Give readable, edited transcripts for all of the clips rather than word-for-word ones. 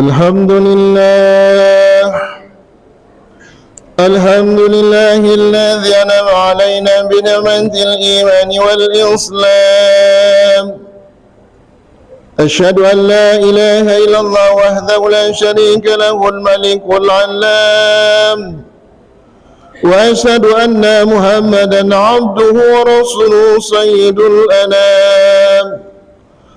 الحمد لله الذي أنعم علينا بنعمة الإيمان والإسلام. أشهد أن لا إله إلا الله وحده لا شريك له الملك العلام، وأشهد أن محمدا عبده ورسوله سيد الأنام.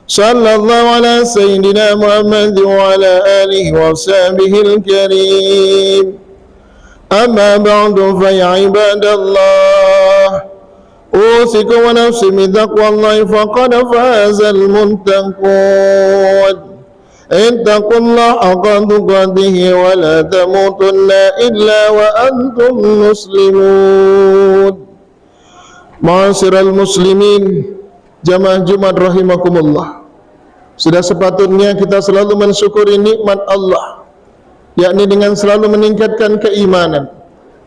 صلى الله على سيدنا محمد وعلى آله وصحبه الكريم. أما بعد فيا عباد الله، أوصيكم ونفسي بتقوى الله فقد فاز المتقون. اتقوا الله حق تقاته ولا تموتن إلا وأنتم مسلمون. Ma'asyiral muslimin, jamaah Jumat rahimakumullah. Sudah sepatutnya kita selalu mensyukuri nikmat Allah, yakni dengan selalu meningkatkan keimanan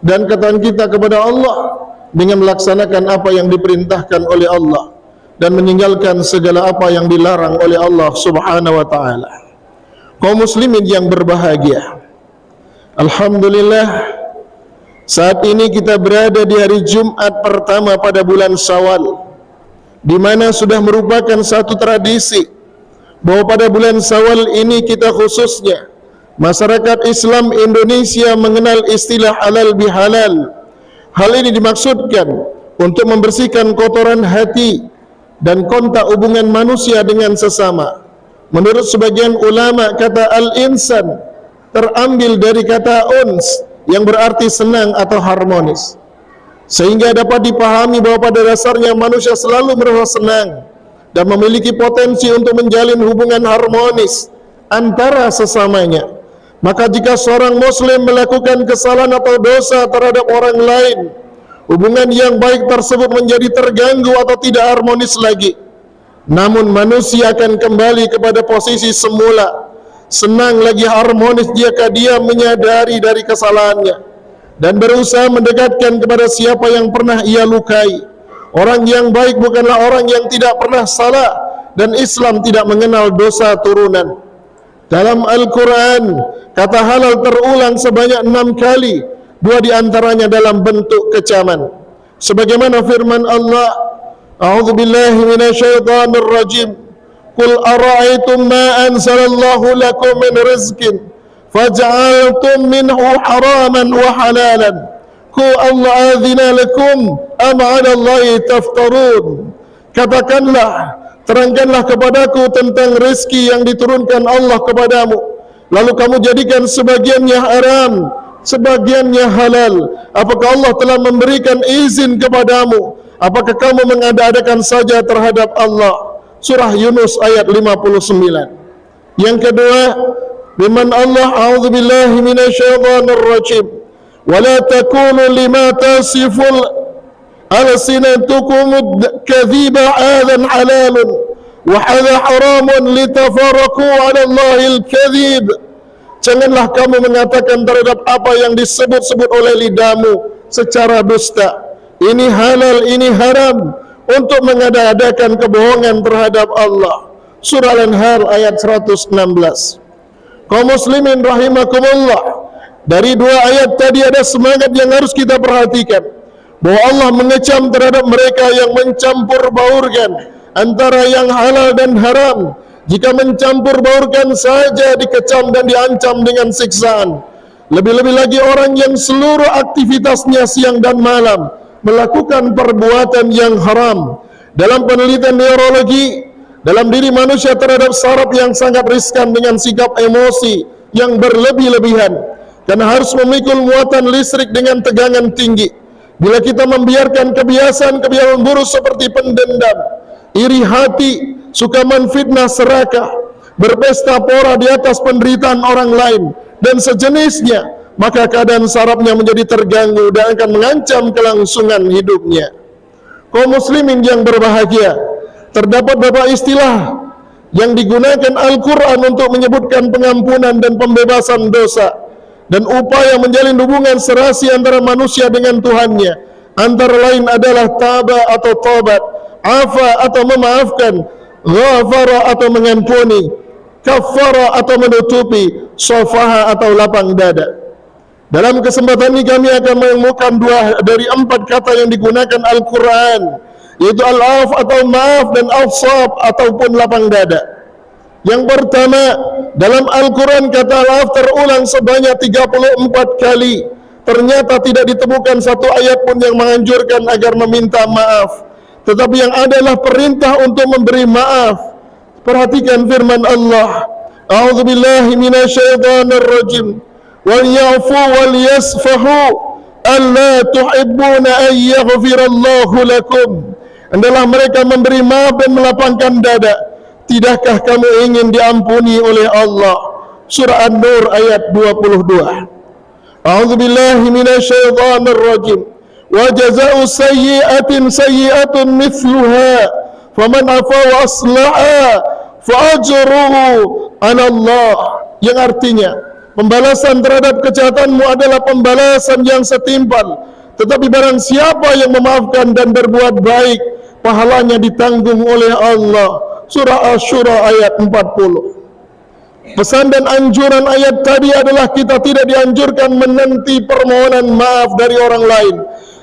dan ketaatan kita kepada Allah dengan melaksanakan apa yang diperintahkan oleh Allah dan meninggalkan segala apa yang dilarang oleh Allah Subhanahu wa taala. Kaum muslimin yang berbahagia, alhamdulillah, saat ini kita berada di hari Jumat pertama pada bulan Syawal, di mana sudah merupakan satu tradisi bahwa pada bulan Syawal ini kita khususnya masyarakat Islam Indonesia mengenal istilah halal bihalal. Hal ini dimaksudkan untuk membersihkan kotoran hati dan kontak hubungan manusia dengan sesama. Menurut sebagian ulama, kata al-insan terambil dari kata uns yang berarti senang atau harmonis, sehingga dapat dipahami bahwa pada dasarnya manusia selalu merasa senang dan memiliki potensi untuk menjalin hubungan harmonis antara sesamanya. Maka jika seorang muslim melakukan kesalahan atau dosa terhadap orang lain, hubungan yang baik tersebut menjadi terganggu atau tidak harmonis lagi. Namun manusia akan kembali kepada posisi semula, senang lagi harmonis jika dia menyadari dari kesalahannya dan berusaha mendekatkan kepada siapa yang pernah ia lukai. Orang yang baik bukanlah orang yang tidak pernah salah, dan Islam tidak mengenal dosa turunan. Dalam Al-Quran, kata halal terulang sebanyak 6 kali, 2 diantaranya dalam bentuk kecaman. Sebagaimana firman Allah, A'udzu billahi minasyaitonir rajim. Qul ara'aytum ma anzalallahu lakum min rizqin faj'altum minhu haraman wa halalan. Qul Allah adzina lakum am 'ala Allahi taftarun. Katakanlah, terangkanlah kepadaku tentang rezeki yang diturunkan Allah kepadamu, lalu kamu jadikan sebagiannya haram, sebagiannya halal. Apakah Allah telah memberikan izin kepadamu? Apakah kamu mengada-adakan saja terhadap Allah? Surah Yunus ayat 59. Yang kedua, firman Allah, A'udzu billahi minasyaitonir rajim. Wa la takunu lima tasiful alsinatukum kadhiba hadan halalun wa hadha haramun litafarraqu 'ala Allahil kadhib. Janganlah kamu mengatakan terhadap apa yang disebut-sebut oleh lidahmu secara dusta. Ini halal, ini haram, untuk mengada-adakan kebohongan terhadap Allah. Surah Al-Anhar ayat 116. Kaum muslimin rahimakumullah, dari 2 ayat tadi ada semangat yang harus kita perhatikan, bahwa Allah mengecam terhadap mereka yang mencampur baurkan antara yang halal dan haram. Jika mencampur baurkan saja dikecam dan diancam dengan siksaan, lebih-lebih lagi orang yang seluruh aktivitasnya siang dan malam melakukan perbuatan yang haram. Dalam penelitian neurologi, dalam diri manusia terhadap saraf yang sangat riskan dengan sikap emosi yang berlebih-lebihan, karena harus memikul muatan listrik dengan tegangan tinggi. Bila kita membiarkan kebiasaan-kebiasaan buruk seperti pendendam, iri hati, suka menfitnah, serakah, berpesta pora di atas penderitaan orang lain, dan sejenisnya, maka keadaan sarafnya menjadi terganggu dan akan mengancam kelangsungan hidupnya. Kaum muslimin yang berbahagia, terdapat beberapa istilah yang digunakan Al-Quran untuk menyebutkan pengampunan dan pembebasan dosa, dan upaya menjalin hubungan serasi antara manusia dengan Tuhannya. Antara lain adalah taba atau tobat, afa atau memaafkan, ghafara atau mengampuni, kafara atau menutupi, safaha atau lapang dada. Dalam kesempatan ini kami akan menemukan 2 dari 4 kata yang digunakan Al-Quran, yaitu al-af atau maaf dan afsab ataupun lapang dada. Yang pertama, dalam Al-Quran kata al-af terulang sebanyak 34 kali. Ternyata tidak ditemukan satu ayat pun yang menganjurkan agar meminta maaf, tetapi yang adalah perintah untuk memberi maaf. Perhatikan firman Allah, A'udzubillahi minasyaitonirrajim, wal ya'fu wal yasfahu alla tuhibbuna an yaghfirallahu lakum. Hendaklah mereka memberi maaf dan melapangkan dada. Tidakkah kamu ingin diampuni oleh Allah? Surah An-Nur ayat 22. A'udzubillahi minasyaitonirrajim. Wa jazaa'u sayyi'atin sayyi'atun mithluha faman 'afa wa aslaha fa ajruhu 'ala Allah. Yang artinya, pembalasan terhadap kejahatanmu adalah pembalasan yang setimpal. Tetapi barang siapa yang memaafkan dan berbuat baik, pahalanya ditanggung oleh Allah. Surah Asy-Syura ayat 40. Pesan dan anjuran ayat tadi adalah kita tidak dianjurkan menanti permohonan maaf dari orang lain,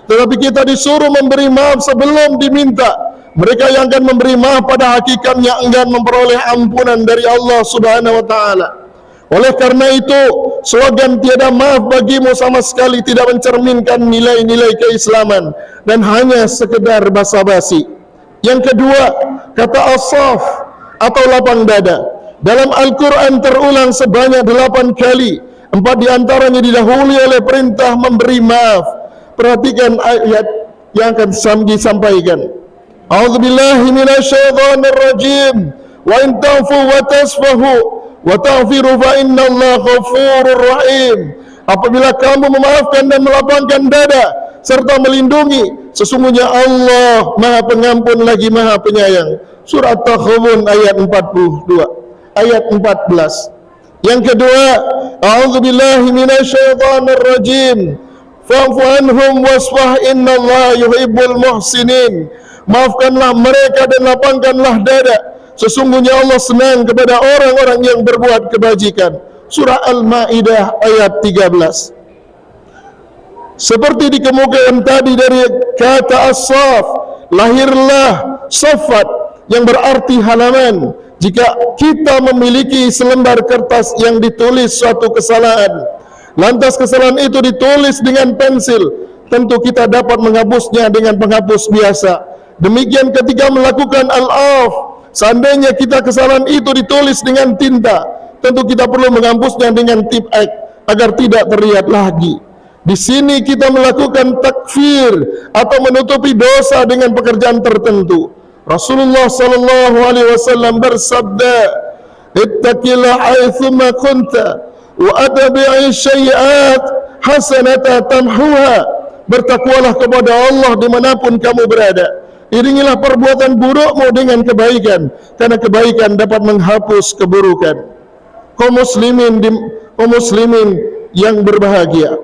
tetapi kita disuruh memberi maaf sebelum diminta. Mereka yang akan memberi maaf pada hakikatnya enggan memperoleh ampunan dari Allah Subhanahu wa taala. Oleh karena itu, slogan tiada maaf bagimu sama sekali tidak mencerminkan nilai-nilai keislaman dan hanya sekedar basa-basi. Yang kedua, kata asaf atau lapang dada. Dalam Al-Quran terulang sebanyak 8 kali. 4 diantaranya didahului oleh perintah memberi maaf. Perhatikan ayat yang akan disampaikan. A'udzubillahi minasyaitonirrajim. Wa in ta'fu wa tasfahu wa taghfiru fa innallaha ghafurur rahim. Apabila kamu memaafkan dan melapangkan dada serta melindungi, sesungguhnya Allah Maha Pengampun lagi Maha Penyayang. Surah At-Taghabun ayat 42. Ayat 14. Yang kedua, A'udzubillahi minasyaitonirrajim. Fa'fu anhum wasfah innallaha yuhibbul muhsinin. Maafkanlah mereka dan lapangkanlah dada. Sesungguhnya Allah senang kepada orang-orang yang berbuat kebajikan. Surah Al-Maidah ayat 13. Seperti dikemukakan tadi dari kata as-saf, lahirlah safat yang berarti halaman. Jika kita memiliki selembar kertas yang ditulis suatu kesalahan, lantas kesalahan itu ditulis dengan pensil, tentu kita dapat menghapusnya dengan penghapus biasa. Demikian ketika melakukan al-af, seandainya kita kesalahan itu ditulis dengan tinta, tentu kita perlu menghapusnya dengan tip X agar tidak terlihat lagi. Di sini kita melakukan takfir atau menutupi dosa dengan pekerjaan tertentu. Rasulullah sallallahu alaihi wasallam bersabda, "Ittaqillah haitsuma kunta wa atbi'i syai'at hasanata tamhuha." Bertakwalah kepada Allah dimanapun kamu berada. Iringilah perbuatan burukmu dengan kebaikan, karena kebaikan dapat menghapus keburukan. Kaum muslimin yang berbahagia,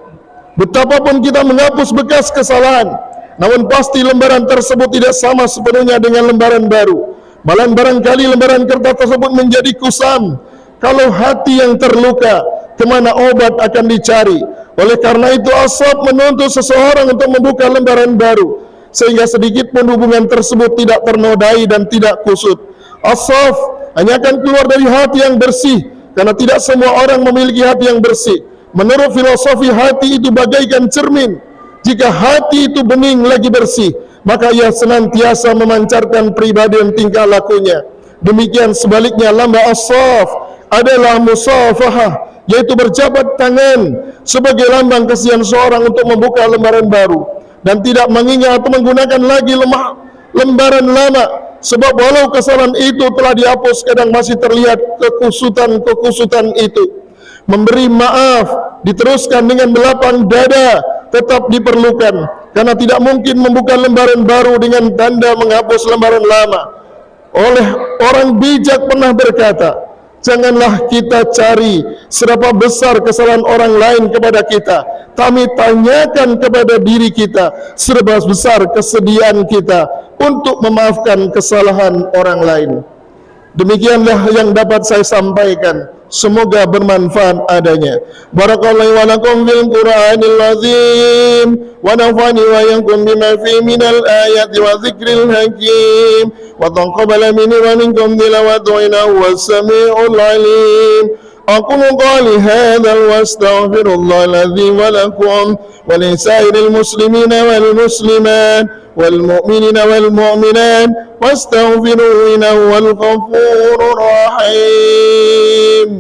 betapapun kita menghapus bekas kesalahan, namun pasti lembaran tersebut tidak sama sepenuhnya dengan lembaran baru. Malah barangkali lembaran kertas tersebut menjadi kusam. Kalau hati yang terluka, kemana obat akan dicari? Oleh karena itu asaf menuntut seseorang untuk membuka lembaran baru, sehingga sedikit pun hubungan tersebut tidak ternodai dan tidak kusut. Asaf hanya akan keluar dari hati yang bersih, karena tidak semua orang memiliki hati yang bersih. Menurut filosofi, hati itu bagaikan cermin. Jika hati itu bening lagi bersih, maka ia senantiasa memancarkan pribadi dan tingkah lakunya. Demikian sebaliknya, lamba asaf adalah musafahah, yaitu berjabat tangan sebagai lambang kesian seorang untuk membuka lembaran baru dan tidak mengingat atau menggunakan lagi lembaran lama. Sebab walau kesalahan itu telah dihapus, kadang masih terlihat kekusutan itu. Memberi maaf diteruskan dengan melapang dada tetap diperlukan, karena tidak mungkin membuka lembaran baru dengan tanda menghapus lembaran lama. Oleh orang bijak pernah berkata, janganlah kita cari seberapa besar kesalahan orang lain kepada kita, kami tanyakan kepada diri kita seberapa besar kesediaan kita untuk memaafkan kesalahan orang lain. Demikianlah yang dapat saya sampaikan. Semoga bermanfaat adanya. Barakallahu wa lakum fil Qur'anil azim wa nafa'ani wa iyyakum bima fi minal ayati wa dzikril hakim wa taqabbala minni wa minkum tilawatahu innahu was-sami'ul 'alim. أقول قولي هذا وأستغفر الله الذي ولكم ولسائر المسلمين والمسلمات والمؤمنين والمؤمنات واستغفروه إنه هو الغفور الرحيم.